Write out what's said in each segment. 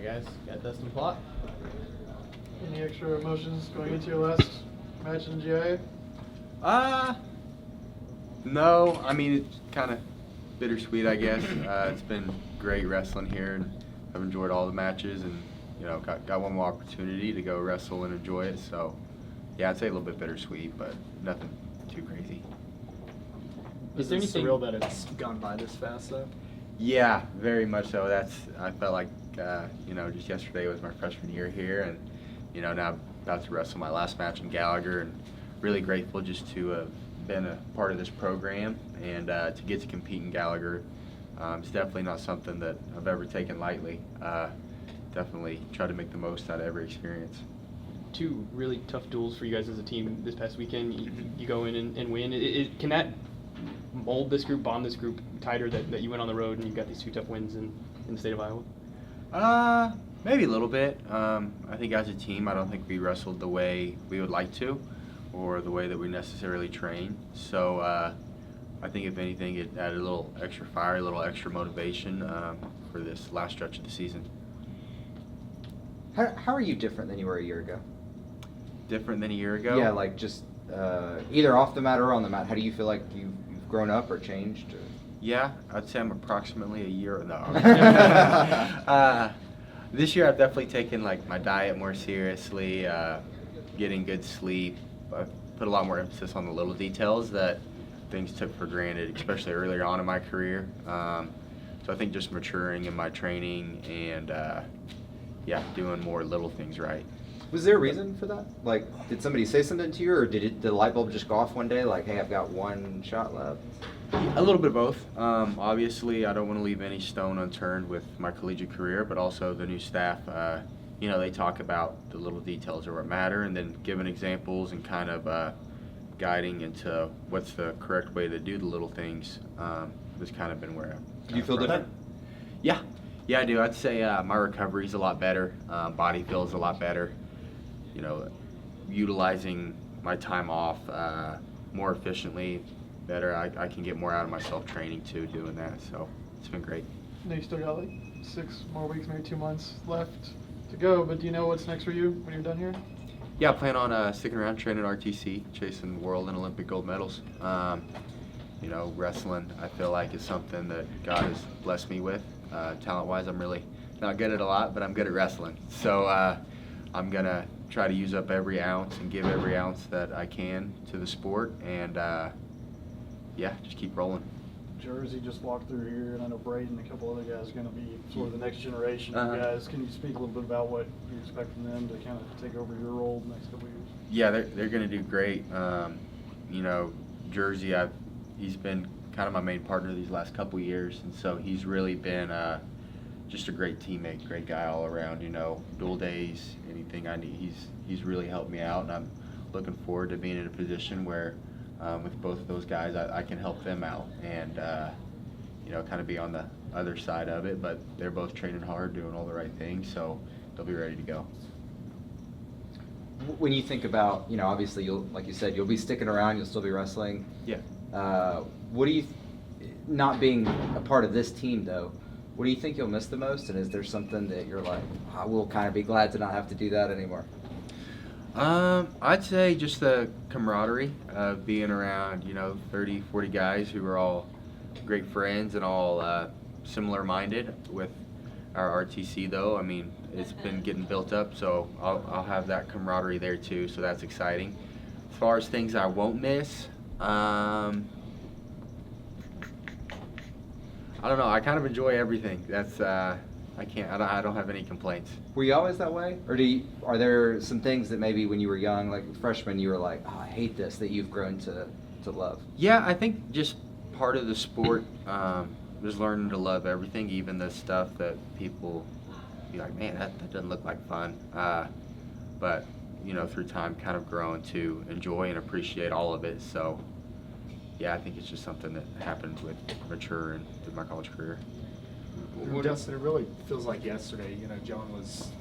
right, guys. Got Dustin Plott. Any extra emotions going into your last match in GIA? No. I mean, it's kind of bittersweet, I guess. It's been great wrestling here, and I've enjoyed all the matches, and got one more opportunity to go wrestle and enjoy it. So, yeah, I'd say a little bit bittersweet, but nothing too crazy. Is there anything surreal that it's gone by this fast, though? Yeah, very much so. I felt like, just yesterday was my freshman year here, and, now I'm about to wrestle my last match in Gallagher, and really grateful just to have been a part of this program and to get to compete in Gallagher. It's definitely not something that I've ever taken lightly. Definitely try to make the most out of every experience. Two really tough duels for you guys as a team this past weekend. You go in and win. Can that mold this group, bond this group tighter that you went on the road and you got these two tough wins in the state of Iowa? Maybe a little bit. I think as a team, I don't think we wrestled the way we would like to or the way that we necessarily train. So I think if anything, it added a little extra fire, a little extra motivation for this last stretch of the season. How are you different than you were a year ago? Different than a year ago? Yeah, like just either off the mat or on the mat. How do you feel like you've grown up or changed? Or? Yeah, I'd say I'm approximately a year. No. This year I've definitely taken my diet more seriously, getting good sleep. I've put a lot more emphasis on the little details that things took for granted, especially earlier on in my career. So I think just maturing in my training and doing more little things right. Was there a reason for that? Like, did somebody say something to you, or did the light bulb just go off one day? Like, hey, I've got one shot left. A little bit of both. Obviously, I don't want to leave any stone unturned with my collegiate career, but also the new staff. They talk about the little details are what matter, and then giving examples and kind of guiding into what's the correct way to do the little things has kind of been where Do you feel different? Yeah, I do. I'd say my recovery's a lot better. Body feels a lot better. Utilizing my time off more efficiently, better. I can get more out of myself training too, doing that. So it's been great. I know you still got 6 more weeks, maybe 2 months left to go, but do you know what's next for you when you're done here? Yeah, I plan on sticking around, training RTC, chasing world and Olympic gold medals. Wrestling, I feel like, is something that God has blessed me with. Talent-wise, I'm really not good at a lot, but I'm good at wrestling. So I'm going to try to use up every ounce and give every ounce that I can to the sport, and just keep rolling. Jersey just walked through here, and I know Braden and a couple other guys are going to be sort of the next generation of guys. Can you speak a little bit about what you expect from them to kind of take over your role the next couple of years? Yeah, they're going to do great. Jersey, he's been kind of my main partner these last couple of years, and so he's really been just a great teammate, great guy all around. Dual days, anything I need, he's really helped me out, and I'm looking forward to being in a position where with both of those guys I can help them out and kind of be on the other side of it. But they're both training hard, doing all the right things, so they'll be ready to go. When you think about, obviously like you said, you'll be sticking around, you'll still be wrestling. Yeah. What do you, not being a part of this team though, what do you think you'll miss the most? And is there something that you're like, I will kind of be glad to not have to do that anymore? I'd say just the camaraderie of being around, 30, 40 guys who are all great friends and all similar-minded with our RTC, though. I mean, it's been getting built up, so I'll have that camaraderie there, too, so that's exciting. As far as things I won't miss, I don't know. I kind of enjoy everything. That's I don't have any complaints. Were you always that way, or are there some things that maybe when you were young, like freshman, you were like, oh, I hate this, that you've grown to love? Yeah, I think just part of the sport is learning to love everything, even the stuff that people be like, man, that doesn't look like fun. But through time, kind of growing to enjoy and appreciate all of it. So yeah, I think it's just something that happened with maturing through my college career. Dustin, it really feels like yesterday. John was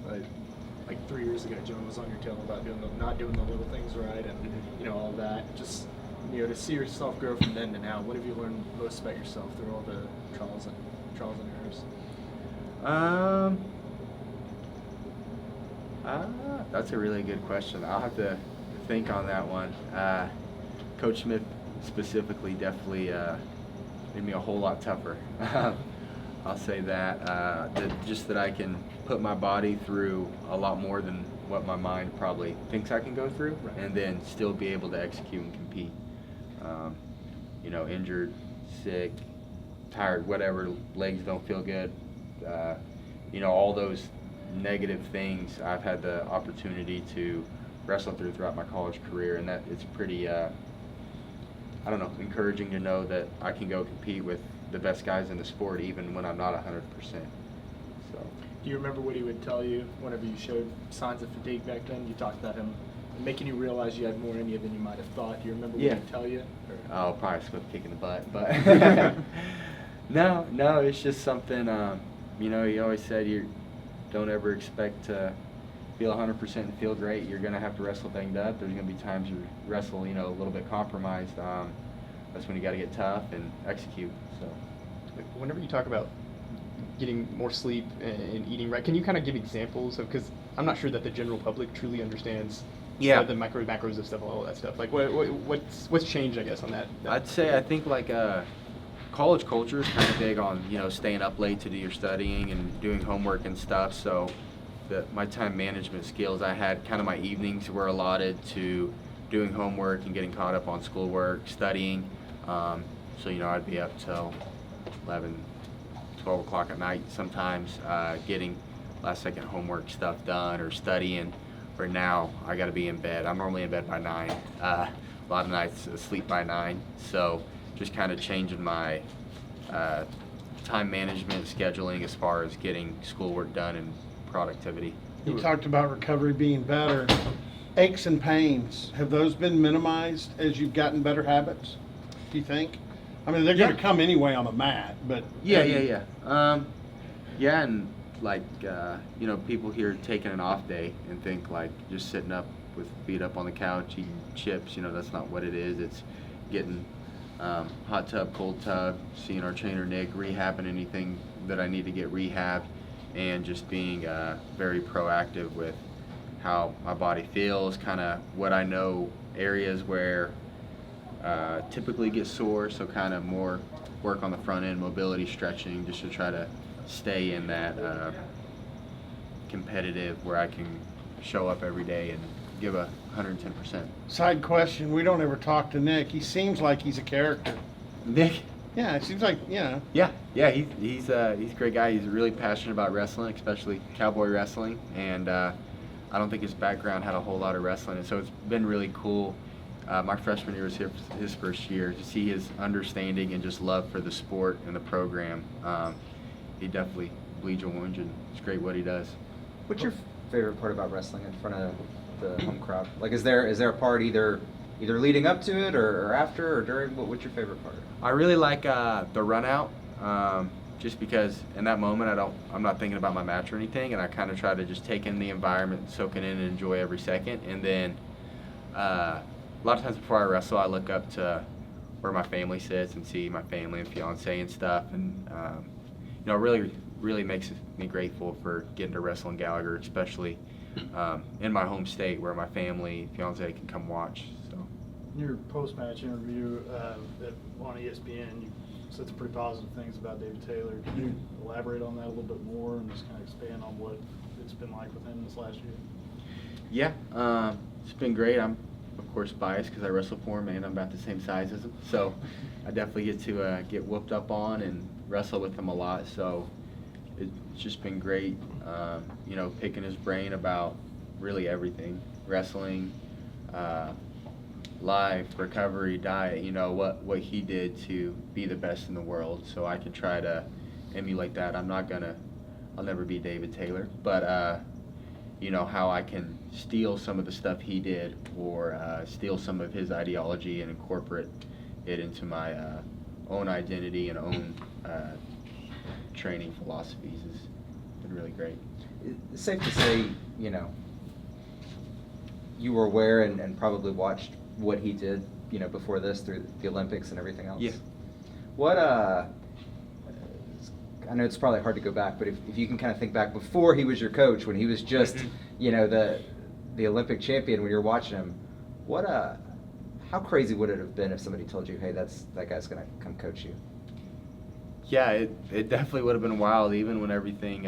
like 3 years ago. John was on your tail about not doing the little things right, and all that. Just to see yourself grow from then to now. What have you learned most about yourself through all the trials and errors? That's a really good question. I'll have to think on that one. Coach Smith specifically definitely made me a whole lot tougher. I'll say that, just that I can put my body through a lot more than what my mind probably thinks I can go through, and then still be able to execute and compete. Injured, sick, tired, whatever, legs don't feel good, all those negative things I've had the opportunity to wrestle throughout my college career, and that it's pretty, encouraging to know that I can go compete with the best guys in the sport even when I'm not 100%. So. Do you remember what he would tell you whenever you showed signs of fatigue back then? You talked about him making you realize you had more in you than you might have thought. Do you remember what he'd tell you? Or? Oh, probably Swift kick in the butt, but no, it's just something. He always said you don't ever expect to feel 100% and feel great. You're gonna have to wrestle banged up. There's gonna be times you wrestle, a little bit compromised. That's when you got to get tough and execute. So, whenever you talk about getting more sleep and eating right, can you kind of give examples of, because I'm not sure that the general public truly understands the macros of stuff, all that stuff. Like what's changed, I guess, on that? I'd say I think college culture is kind of big on staying up late to do your studying and doing homework and stuff. So my time management skills, I had kind of my evenings were allotted to doing homework and getting caught up on schoolwork, studying. So I'd be up till 11, 12 o'clock at night sometimes, getting last second homework stuff done or studying. Or now I got to be in bed. I'm normally in bed by 9. A lot of nights asleep by 9. So just kind of changing my time management, scheduling as far as getting schoolwork done and productivity. You talked about recovery being better. Aches and pains, have those been minimized as you've gotten better habits, do you think? I mean, they're going to come anyway on the mat, but... Yeah. And people here taking an off day and think just sitting up with feet up on the couch eating chips, that's not what it is. It's getting hot tub, cold tub, seeing our trainer Nick, rehabbing anything that I need to get rehabbed, and just being very proactive with how my body feels, kind of what I know areas where typically get sore, so kind of more work on the front end, mobility, stretching, just to try to stay in that competitive where I can show up every day and give 110%. Side question, we don't ever talk to Nick. He seems like he's a character. Nick? Yeah, it seems like, Yeah, he's a great guy. He's really passionate about wrestling, especially cowboy wrestling, and I don't think his background had a whole lot of wrestling, and so it's been really cool. My freshman year was his first year, to see his understanding and just love for the sport and the program. He definitely bleeds orange, and it's great what he does. What's your favorite part about wrestling in front of the home crowd? Like, is there a part either leading up to it or after or during? What's your favorite part? I really like the run out, just because in that moment I'm not thinking about my match or anything, and I kind of try to just take in the environment, soak it in, and enjoy every second. And then a lot of times before I wrestle, I look up to where my family sits and see my family and fiance and stuff, and really makes me grateful for getting to wrestle in Gallagher, especially in my home state where my family, fiance can come watch. So. In your post-match interview on ESPN, you said some pretty positive things about David Taylor. Can you elaborate on that a little bit more and just kind of expand on what it's been like with him this last year? Yeah, it's been great. I'm, of course, biased because I wrestle for him and I'm about the same size as him. So I definitely get to get whooped up on and wrestle with him a lot. So it's just been great, picking his brain about really everything, wrestling, life, recovery, diet, what he did to be the best in the world. So I can try to emulate that. I'll never be David Taylor, but how I can steal some of the stuff he did or steal some of his ideology and incorporate it into my own identity and own training philosophies has been really great. It's safe to say, you were aware and probably watched what he did, before this through the Olympics and everything else. Yeah. What I I know it's probably hard to go back, but if you can kind of think back before he was your coach, when he was just, the Olympic champion, when you're watching him, how crazy would it have been if somebody told you, hey, that guy's going to come coach you? Yeah, it definitely would have been wild, even when everything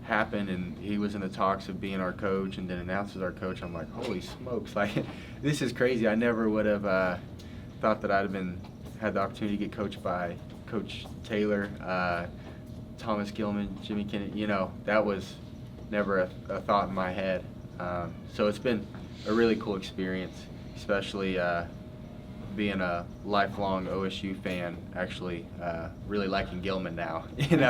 happened and he was in the talks of being our coach and then announced as our coach. I'm like, holy smokes, like, this is crazy. I never would have thought that I'd have had the opportunity to get coached by Coach Taylor, Thomas Gilman, Jimmy Kennedy. That was never a thought in my head. So it's been a really cool experience, especially being a lifelong OSU fan, actually really liking Gilman now. When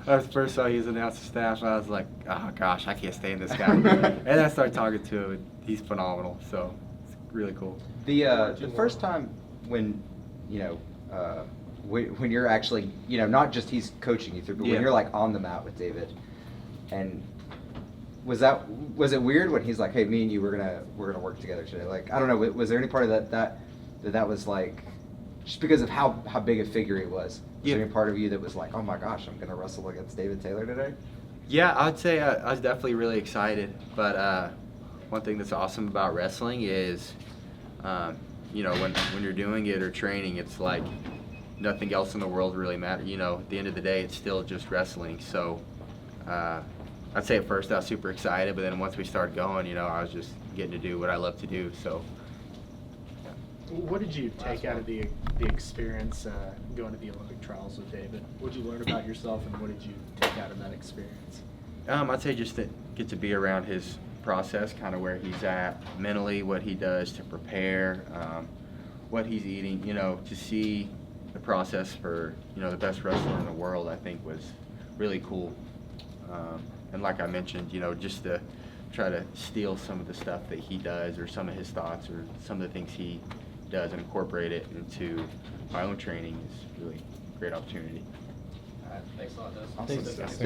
I first saw he was announced the staff, I was like, oh gosh, I can't stand this guy. And I started talking to him, and he's phenomenal. So it's really cool. The first time when when you're actually not just he's coaching you through, but when you're like on the mat with David, and was it weird when he's like, hey, me and you we're gonna work together today? Like, I don't know, was there any part of that was like, just because of how big a figure he was? Was there any part of you that was like, oh my gosh, I'm gonna wrestle against David Taylor today? Yeah, I'd say I was definitely really excited. But one thing that's awesome about wrestling is, when you're doing it or training, it's like nothing else in the world really matters. At the end of the day, it's still just wrestling. So I'd say at first I was super excited, but then once we started going, I was just getting to do what I love to do. So. What did you take out of the experience going to the Olympic trials with David? What did you learn about yourself, and what did you take out of that experience? I'd say just to get to be around his process, kind of where he's at mentally, what he does to prepare, what he's eating, to see the process for, the best wrestler in the world, I think was really cool. And like I mentioned, just to try to steal some of the stuff that he does or some of his thoughts or some of the things he does and incorporate it into my own training is really a great opportunity. All right, thanks a lot, Dustin. Thanks.